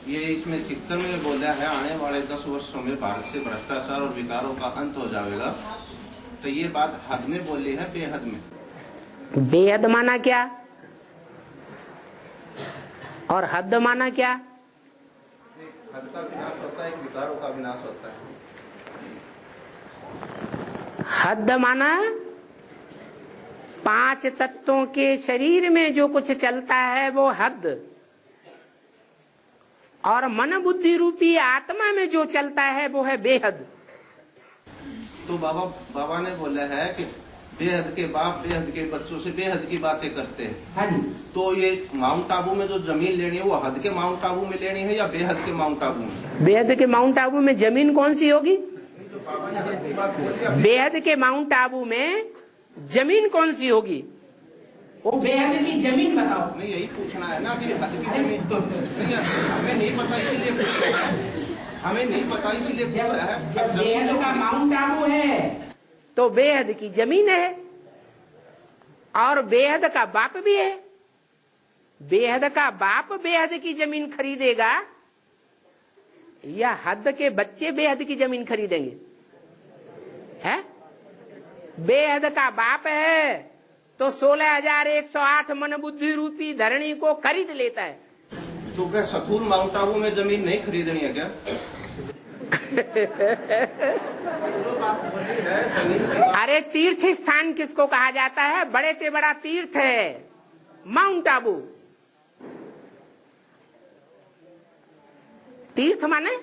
ये इसमें 73 में बोला है आने वाले 10 वर्षों में भारत से भ्रष्टाचार और विकारों का अंत हो जाएगा। तो ये बात हद में बोली है, बेहद में। बेहद माना क्या और हद माना क्या? हद का विनाश होता है, विकारों का विनाश होता है। हद माना 5 तत्वों के शरीर में जो कुछ चलता है वो हद, और मन बुद्धि रूपी आत्मा में जो चलता है वो है बेहद। तो बाबा ने बोला है कि बेहद के बाप बेहद के बच्चों से बेहद की बातें करते हैं। हाँ जी। तो ये माउंट आबू में जो जमीन लेनी है वो हद के माउंट आबू में लेनी है या बेहद के माउंट आबू में? बेहद के माउंट आबू में जमीन कौन सी होगी? बेहद के माउंट आबू में जमीन कौन सी होगी? वो बेहद की जमीन बताओ। नहीं, यही पूछना है ना कि हद की जमीन नहीं, हमें नहीं पता इसीलिए पूछ रहे हैं। हमें नहीं पता इसीलिए पूछ रहा है। जब बेहद का माउंट आबू है तो बेहद की जमीन है, और बेहद का बाप भी है। बेहद का बाप बेहद की जमीन खरीदेगा या हद के बच्चे बेहद की जमीन खरीदेंगे? है? बेहद का बाप है तो 16,108 मन बुद्धि रूपी धरणी को खरीद लेता है। तो क्या सथुर माउंट आबू में जमीन नहीं खरीदनी है क्या? अरे तीर्थ स्थान किसको कहा जाता है? बड़े से बड़ा तीर्थ है माउंट आबू। तीर्थ माने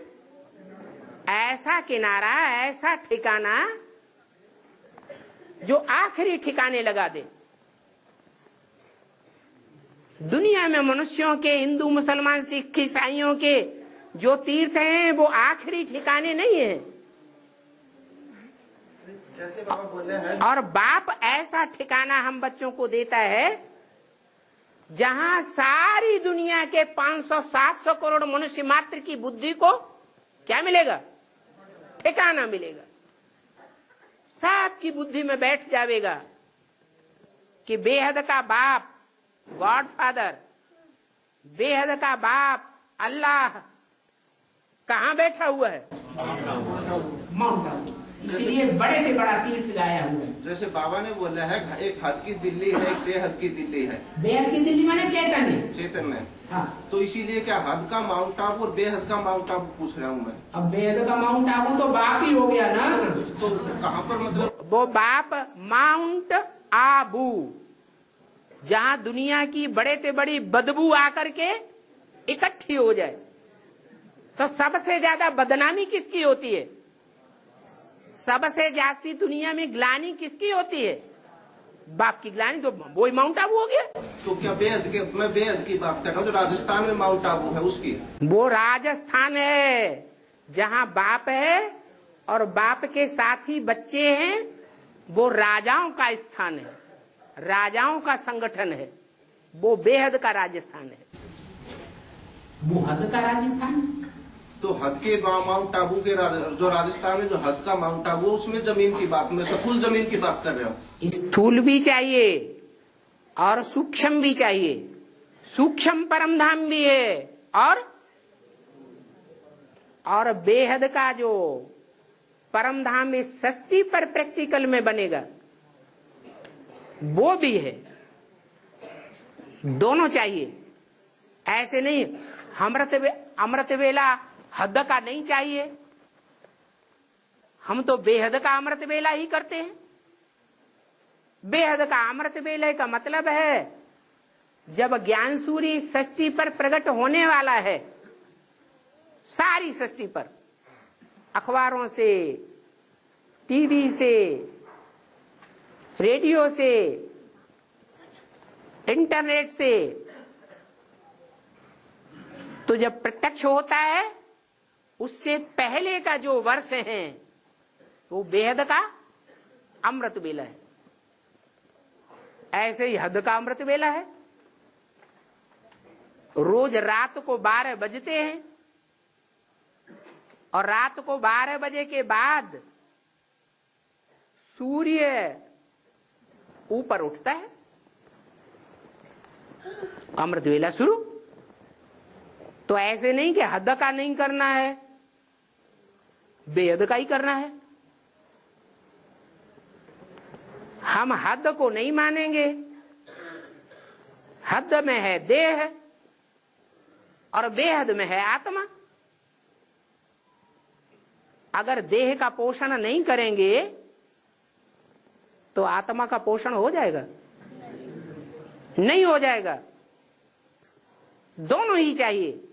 ऐसा किनारा, ऐसा ठिकाना जो आखिरी ठिकाने लगा दे। दुनिया में मनुष्यों के, हिंदू मुसलमान सिख ईसाइयों के जो तीर्थ हैं वो आखिरी ठिकाने नहीं है। और बाप ऐसा ठिकाना हम बच्चों को देता है जहां सारी दुनिया के 500-700 करोड़ मनुष्य मात्र की बुद्धि को क्या मिलेगा? ठिकाना मिलेगा। सबकी बुद्धि में बैठ जाएगा कि बेहद का बाप गॉड फादर, बेहद का बाप अल्लाह कहाँ बैठा हुआ है? माउंट आबू। इसलिए बड़े से बड़ा तीर्थ गाया हुआ है। जैसे बाबा ने बोला है एक हद की दिल्ली है, एक बेहद की दिल्ली है। बेहद की दिल्ली माने चैतन्य, चैतन्य। हाँ। तो इसीलिए क्या हद का माउंट आबू और बेहद का माउंट आबू पूछ रहा हूँ मैं। अब बेहद का माउंट आबू तो बाप ही हो गया ना। तो कहाँ पर मतलब? वो बाप माउंट आबू जहाँ दुनिया की बड़े से बड़ी बदबू आकर के इकट्ठी हो जाए। तो सबसे ज्यादा बदनामी किसकी होती है? सबसे जास्ती दुनिया में ग्लानी किसकी होती है? बाप की ग्लानी। तो वो माउंट आबू हो गया। तो क्या बेहद के, मैं बेहद की बात कर रहा हूँ जो राजस्थान में माउंट आबू है उसकी। वो राजस्थान है जहाँ बाप है और बाप के साथ ही बच्चे हैं। वो राजाओं का स्थान है, राजाओं का संगठन है। वो बेहद का राजस्थान है। वो हद का राजस्थान। तो हद के माउंट आबू के जो राजस्थान में जो हद का माउंट आबू उसमें जमीन की बात, मैं स्थूल जमीन की बात कर रहा हूँ। स्थूल भी चाहिए और सूक्ष्म भी चाहिए। सूक्ष्म परम धाम भी है और बेहद का जो परम धाम इस सृष्टि पर प्रैक्टिकल में बनेगा वो भी है। दोनों चाहिए। ऐसे नहीं अमृत वेला हद का नहीं चाहिए, हम तो बेहद का अमृत वेला ही करते हैं। बेहद का अमृत वेले का मतलब है जब ज्ञान सूर्य सृष्टि पर प्रकट होने वाला है, सारी सृष्टि पर, अखबारों से, टीवी से, रेडियो से, इंटरनेट से, तो जब प्रत्यक्ष होता है उससे पहले का जो वर्ष है वो बेहद का अमृत वेला है। ऐसे ही हद का अमृत वेला है। रोज रात को 12 बजते हैं और रात को 12 बजे के बाद सूर्य ऊपर उठता है, अमृत वेला शुरू। तो ऐसे नहीं कि हद का नहीं करना है, बेहद का ही करना है। हम हद को नहीं मानेंगे। हद में है देह और बेहद में है आत्मा। अगर देह का पोषण नहीं करेंगे तो आत्मा का पोषण हो जाएगा? नहीं हो जाएगा। दोनों ही चाहिए।